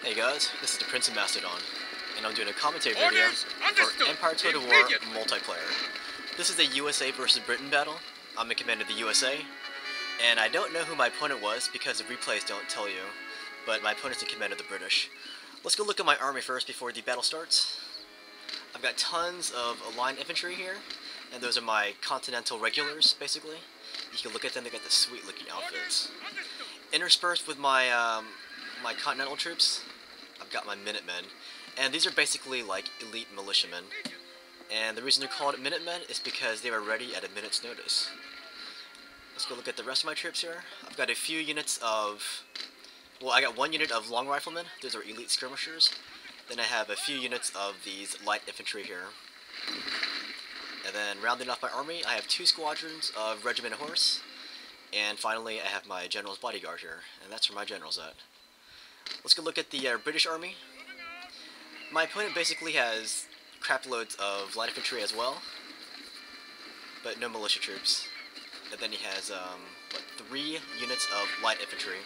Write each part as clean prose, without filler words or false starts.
Hey guys, this is the Prince of Mastodon, and I'm doing a commentary video for Empire Total War multiplayer. This is a USA versus Britain battle. I'm in command of the USA, and I don't know who my opponent was because the replays don't tell you, but my opponent's in command of the British. Let's go look at my army first before the battle starts. I've got tons of aligned infantry here, and those are my Continental Regulars, basically. You can look at them, they got the sweet looking outfits. Interspersed with my my Continental troops, I've got my Minutemen, and these are basically like elite militiamen. And the reason they're called Minutemen is because they were ready at a minute's notice. Let's go look at the rest of my troops here. I've got a few units of, well, I got one unit of long riflemen. Those are elite skirmishers. Then I have a few units of these light infantry here. And then rounding off my army, I have 2 squadrons of regiment horse. And finally, I have my general's bodyguard here, and that's where my general's at. Let's go look at the British army. My opponent basically has crap loads of light infantry as well, but no militia troops. And then he has 3 units of light infantry.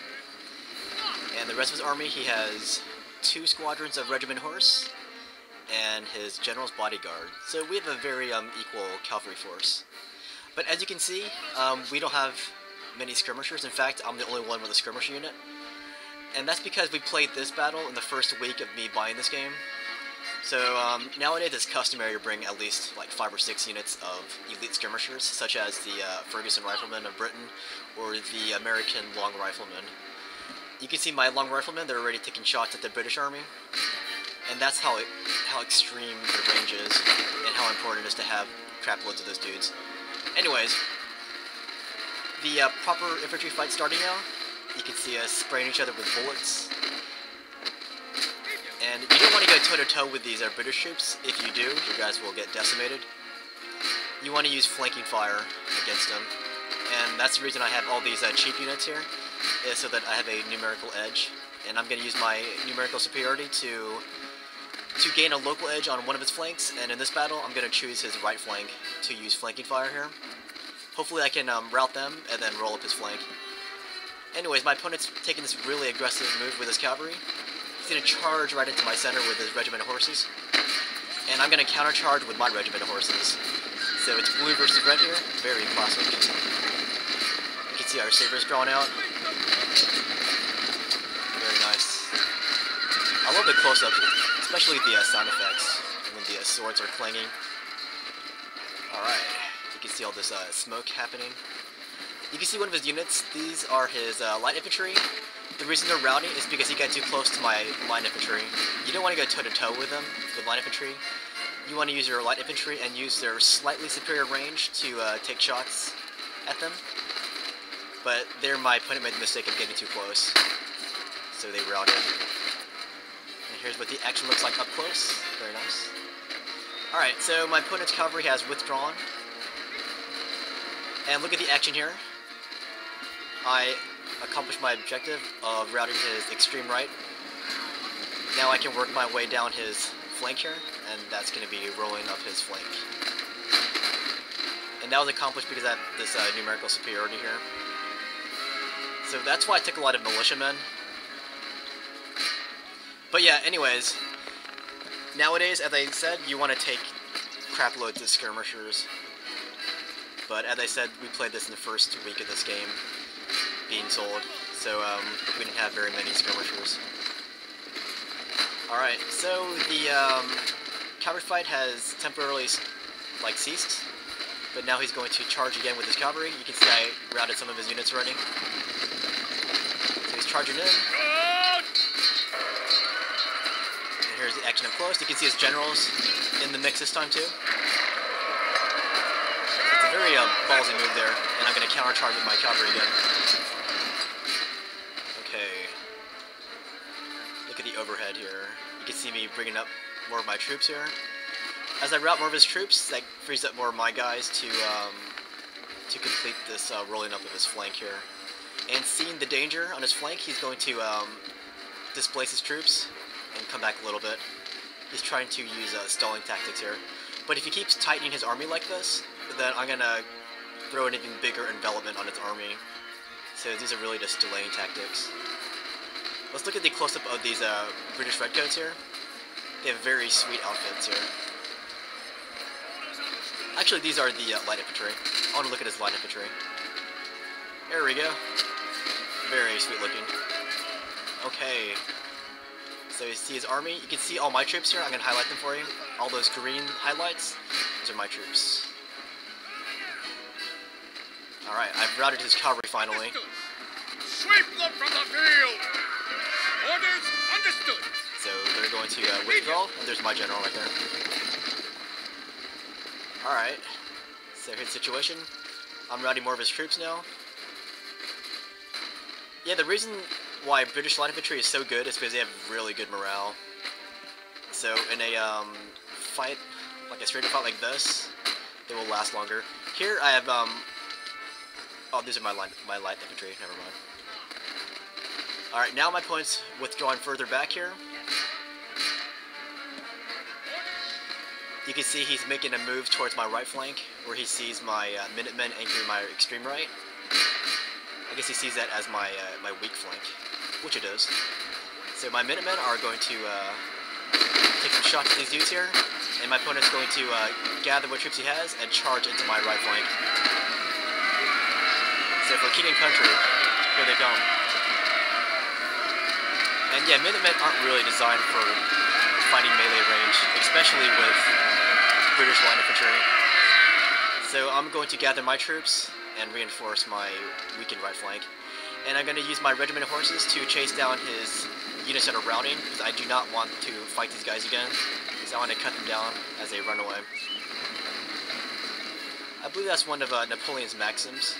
And the rest of his army, he has 2 squadrons of regiment horse and his general's bodyguard. So we have a very equal cavalry force. But as you can see, we don't have many skirmishers. In fact, I'm the only one with a skirmisher unit. And that's because we played this battle in the first week of me buying this game. So nowadays it's customary to bring at least like 5 or 6 units of elite skirmishers, such as the Ferguson Riflemen of Britain or the American Long Riflemen. You can see my Long Riflemen, they're already taking shots at the British army. And that's how extreme the range is and how important it is to have crap loads of those dudes. Anyways, the proper infantry fight starting now. You can see us spraying each other with bullets. And you don't want to go toe-to-toe with these British troops. If you do, your guys will get decimated. You want to use flanking fire against them. And that's the reason I have all these cheap units here, is so that I have a numerical edge. And I'm going to use my numerical superiority to gain a local edge on one of his flanks. And in this battle, I'm going to choose his right flank to use flanking fire here. Hopefully I can rout them and then roll up his flank. Anyways, my opponent's taking this really aggressive move with his cavalry. He's going to charge right into my center with his regiment of horses. And I'm going to countercharge with my regiment of horses. So it's blue versus red here. Very classic. You can see our sabers drawn out. Very nice. I love the close-up, especially the sound effects when the swords are clanging. Alright, you can see all this smoke happening. You can see one of his units. These are his light infantry. The reason they're routing is because he got too close to my line infantry. You don't want to go toe-to-toe with them, with line infantry. You want to use your light infantry and use their slightly superior range to take shots at them. But there my opponent made the mistake of getting too close. So they routed. And here's what the action looks like up close. Very nice. Alright, so my opponent's cavalry has withdrawn. And look at the action here. I accomplished my objective of routing his extreme right. Now I can work my way down his flank here, and that's going to be rolling up his flank. And that was accomplished because I have this numerical superiority here. So that's why I took a lot of militiamen. But yeah, anyways, nowadays, as I said, you want to take crap loads of skirmishers. But as I said, we played this in the first week of this game being sold, so we didn't have very many skirmishers. Alright, so the cavalry fight has temporarily ceased, but now he's going to charge again with his cavalry. You can see I routed some of his units already. So he's charging in. And here's the action up close. You can see his generals in the mix this time too. Very ballsy move there, and I'm going to countercharge with my cavalry again. Okay. Look at the overhead here. You can see me bringing up more of my troops here. As I route more of his troops, that frees up more of my guys to complete this rolling up of his flank here. And seeing the danger on his flank, he's going to displace his troops and come back a little bit. He's trying to use stalling tactics here. But if he keeps tightening his army like this, then I'm going to throw an even bigger envelopment on its army. So these are really just delaying tactics. Let's look at the close-up of these British Redcoats here. They have very sweet outfits here. Actually, these are the light infantry. I want to look at his light infantry. There we go. Very sweet looking. Okay. So you see his army. You can see all my troops here. I'm going to highlight them for you. All those green highlights, those are my troops. Alright, I've routed his cavalry finally. Sweep them from the field! Orders understood! So they're going to withdraw, and there's my general right there. Alright, so here's the situation. I'm routing more of his troops now. Yeah, the reason why British light infantry is so good is because they have really good morale. So in a fight, like a straight fight like this, they will last longer. Here I have oh, these are my light infantry. Never mind. All right, now my opponent's withdrawing further back here. You can see he's making a move towards my right flank, where he sees my Minutemen anchoring my extreme right. I guess he sees that as my my weak flank, which it is. So my Minutemen are going to take some shots at these dudes here, and my opponent's going to gather what troops he has and charge into my right flank. So for King and Country, here they come. And yeah, Minutemen aren't really designed for fighting melee range, especially with British light infantry. So I'm going to gather my troops and reinforce my weakened right flank. And I'm going to use my regiment of horses to chase down his units that are routing, because I do not want to fight these guys again. So I want to cut them down as they run away. I believe that's one of Napoleon's maxims,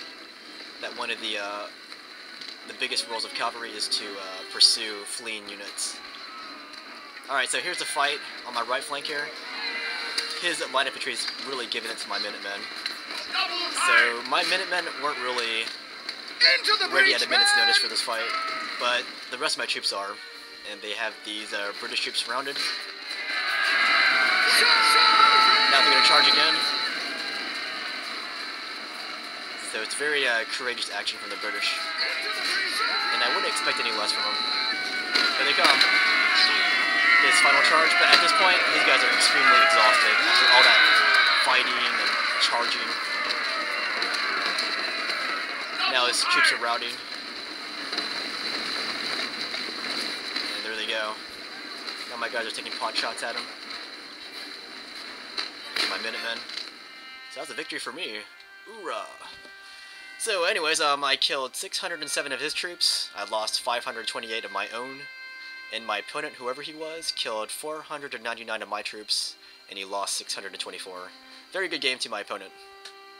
that one of the biggest roles of cavalry is to pursue fleeing units. Alright, so here's the fight on my right flank here. His light infantry is really giving it to my Minutemen. So my Minutemen weren't really ready at a minute's notice for this fight, but the rest of my troops are, and they have these British troops surrounded. Now they're going to charge again. So it's very courageous action from the British, and I wouldn't expect any less from them. Here they come. His final charge, but at this point, these guys are extremely exhausted after all that fighting and charging. Now his troops are routing. And there they go. Now my guys are taking pot shots at him. Here's my Minutemen. So that's a victory for me. Hoorah! So anyways, I killed 607 of his troops. I lost 528 of my own. And my opponent, whoever he was, killed 499 of my troops, and he lost 624. Very good game to my opponent.